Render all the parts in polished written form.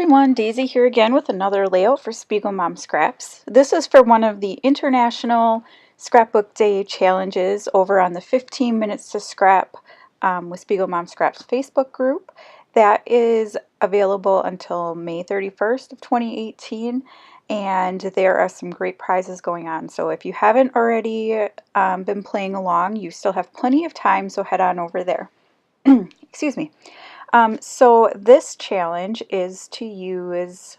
everyone, Daisy here again with another layout for SpiegelMom Scraps. This is for one of the International Scrapbook Day challenges over on the 15 Minutes to Scrap with SpiegelMom Scraps Facebook group. That is available until May 31st of 2018, and there are some great prizes going on. So if you haven't already been playing along, you still have plenty of time, so head on over there. Excuse me. So this challenge is to use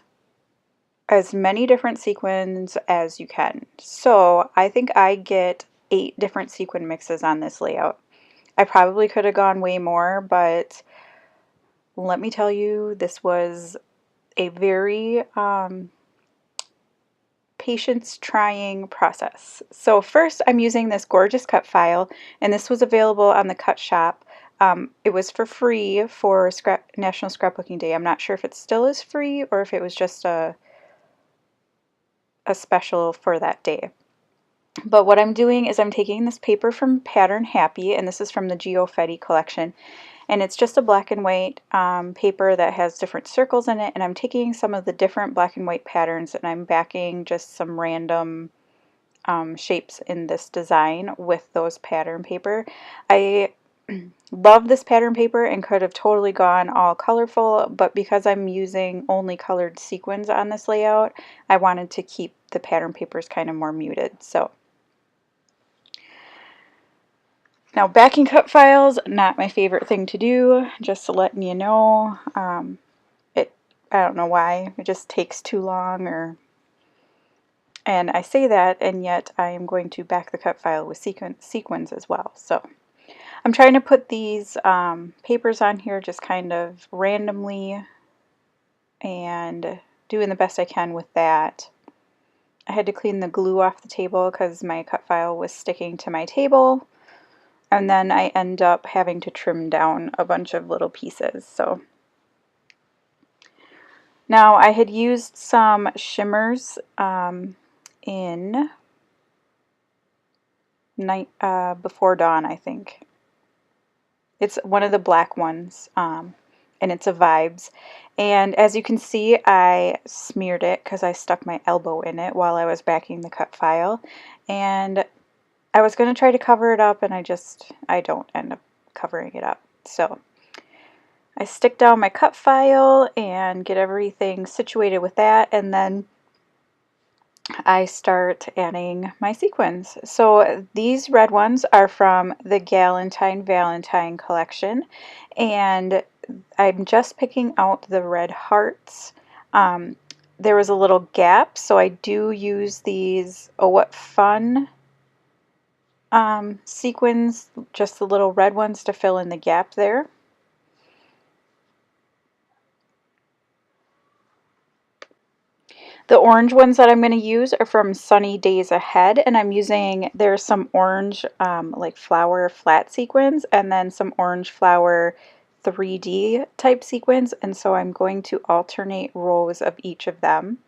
as many different sequins as you can. So I think I get 8 different sequin mixes on this layout. I probably could have gone way more, but let me tell you, this was a very patience-trying process. So first I'm using this gorgeous cut file, and this was available on the Cut Shop. It was for free for National Scrapbooking Day. I'm not sure if it still is free or if it was just a special for that day. But what I'm doing is I'm taking this paper from Pattern Happy, and this is from the Geofetti collection. And it's just a black and white paper that has different circles in it. And I'm taking some of the different black and white patterns and I'm backing just some random shapes in this design with those pattern paper. I love this pattern paper and could have totally gone all colorful, but because I'm using only colored sequins on this layout, I wanted to keep the pattern papers kind of more muted. So now backing cut files, not my favorite thing to do, just letting you know. I don't know why, it just takes too long, and I say that, and yet I am going to back the cut file with sequins as well. So I'm trying to put these papers on here just kind of randomly and doing the best I can with that. I had to clean the glue off the table because my cut file was sticking to my table, and then I end up having to trim down a bunch of little pieces. So now I had used some shimmers in Before Dawn, I think. It's one of the black ones, and it's a Vibes. And as you can see, I smeared it because I stuck my elbow in it while I was backing the cut file. And I was going to try to cover it up, and I don't end up covering it up. So I stick down my cut file and get everything situated with that, and then I start adding my sequins. So these red ones are from the Galentine Valentine collection, and I'm just picking out the red hearts. There was a little gap, so I do use these Oh What Fun sequins, just the little red ones to fill in the gap there. The orange ones that I'm going to use are from Sunny Days Ahead, and I'm using, there's some orange like flower flat sequins and then some orange flower 3D type sequins, and so I'm going to alternate rows of each of them.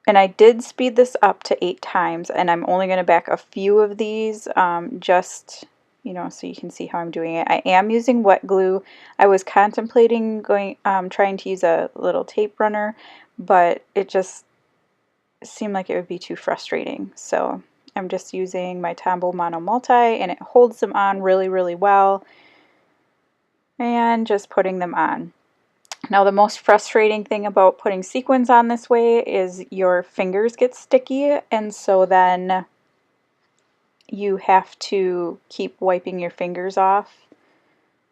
And I did speed this up to 8 times, and I'm only going to back a few of these just, you know, so you can see how I'm doing it. I am using wet glue. I was contemplating trying to use a little tape runner, but it just seemed like it would be too frustrating. So I'm just using my Tombow Mono Multi, and it holds them on really, really well, and just putting them on. Now the most frustrating thing about putting sequins on this way is your fingers get sticky, and so then you have to keep wiping your fingers off.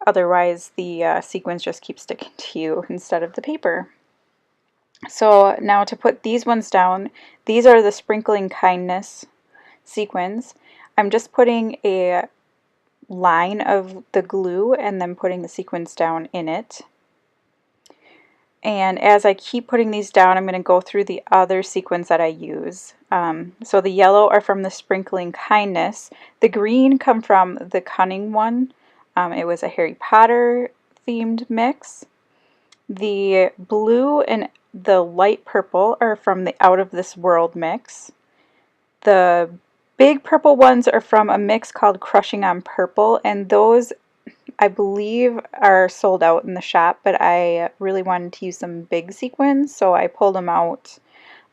Otherwise the sequins just keep sticking to you instead of the paper. So now to put these ones down, these are the Sprinkling Kindness sequins. I'm just putting a line of the glue and then putting the sequins down in it. And as I keep putting these down, I'm going to go through the other sequins that I use. So the yellow are from the Sprinkling Kindness. The green come from the Cunning one. It was a Harry Potter themed mix. The blue and the light purple are from the Out of This World mix. The big purple ones are from a mix called Crushing on Purple, and those I believe are sold out in the shop, but I really wanted to use some big sequins, so I pulled them out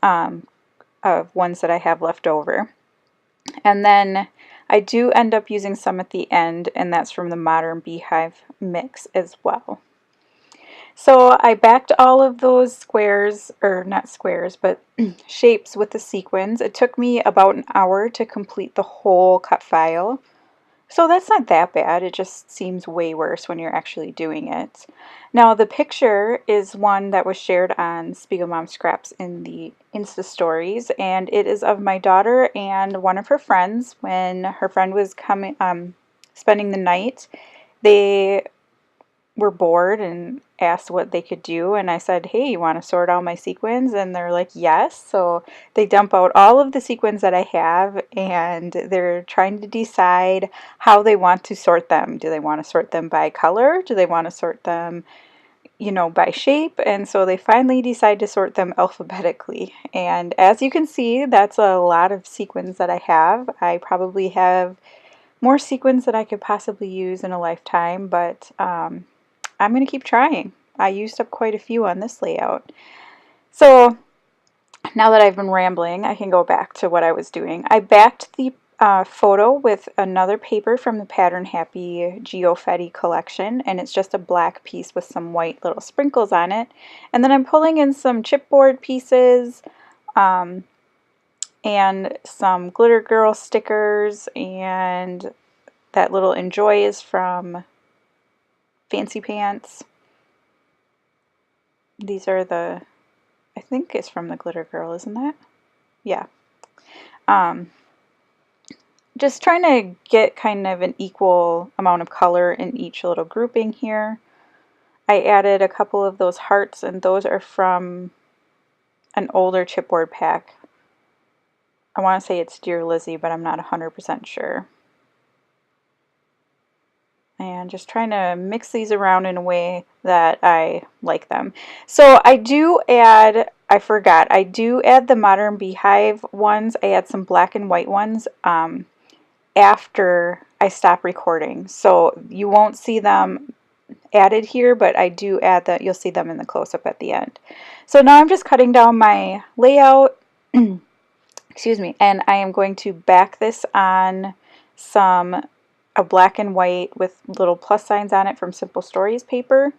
of ones that I have left over. And then I do end up using some at the end, and that's from the Modern Beehive mix as well. So I backed all of those squares, or not squares, but shapes with the sequins. It took me about an hour to complete the whole cut file. So that's not that bad. It just seems way worse when you're actually doing it. Now the picture is one that was shared on SpiegelMom Scraps in the Insta stories, and it is of my daughter and one of her friends. When her friend was coming, spending the night, they were bored and asked what they could do, and I said, hey, you want to sort all my sequins? And they're like, yes. So they dump out all of the sequins that I have, and they're trying to decide how they want to sort them. Do they want to sort them by color? Do they want to sort them, you know, by shape? And so they finally decide to sort them alphabetically. And as you can see, that's a lot of sequins that I have. I probably have more sequins that I could possibly use in a lifetime, but I'm going to keep trying. I used up quite a few on this layout. So now that I've been rambling, I can go back to what I was doing. I backed the photo with another paper from the Pattern Happy Geofetti collection, and it's just a black piece with some white little sprinkles on it. And then I'm pulling in some chipboard pieces and some Glitter Girl stickers, and that little Enjoy is from Fancy Pants. These are the, I think it's from the Glitter Girl, isn't that? Yeah. Just trying to get kind of an equal amount of color in each little grouping here. I added a couple of those hearts, and those are from an older chipboard pack. I want to say it's Dear Lizzie, but I'm not 100% sure. And just trying to mix these around in a way that I like them. So I do add, I forgot, I do add the Modern Beehive ones. I add some black and white ones after I stop recording. So you won't see them added here, but I do add that. You'll see them in the close-up at the end. So now I'm just cutting down my layout, excuse me, and I am going to back this on a black and white with little plus signs on it from Simple Stories paper,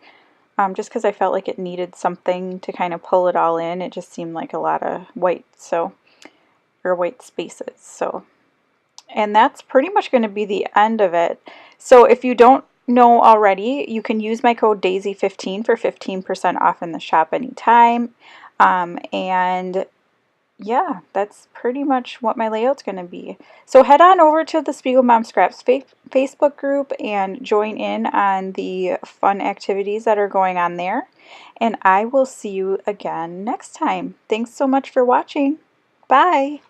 just because I felt like it needed something to kind of pull it all in. It just seemed like a lot of white, or white spaces. So, and that's pretty much going to be the end of it. So if you don't know already, you can use my code Daisie15 for 15% off in the shop anytime. And yeah, that's pretty much what my layout's going to be. So head on over to the SpiegelMom Scraps Facebook group and join in on the fun activities that are going on there. And I will see you again next time. Thanks so much for watching. Bye!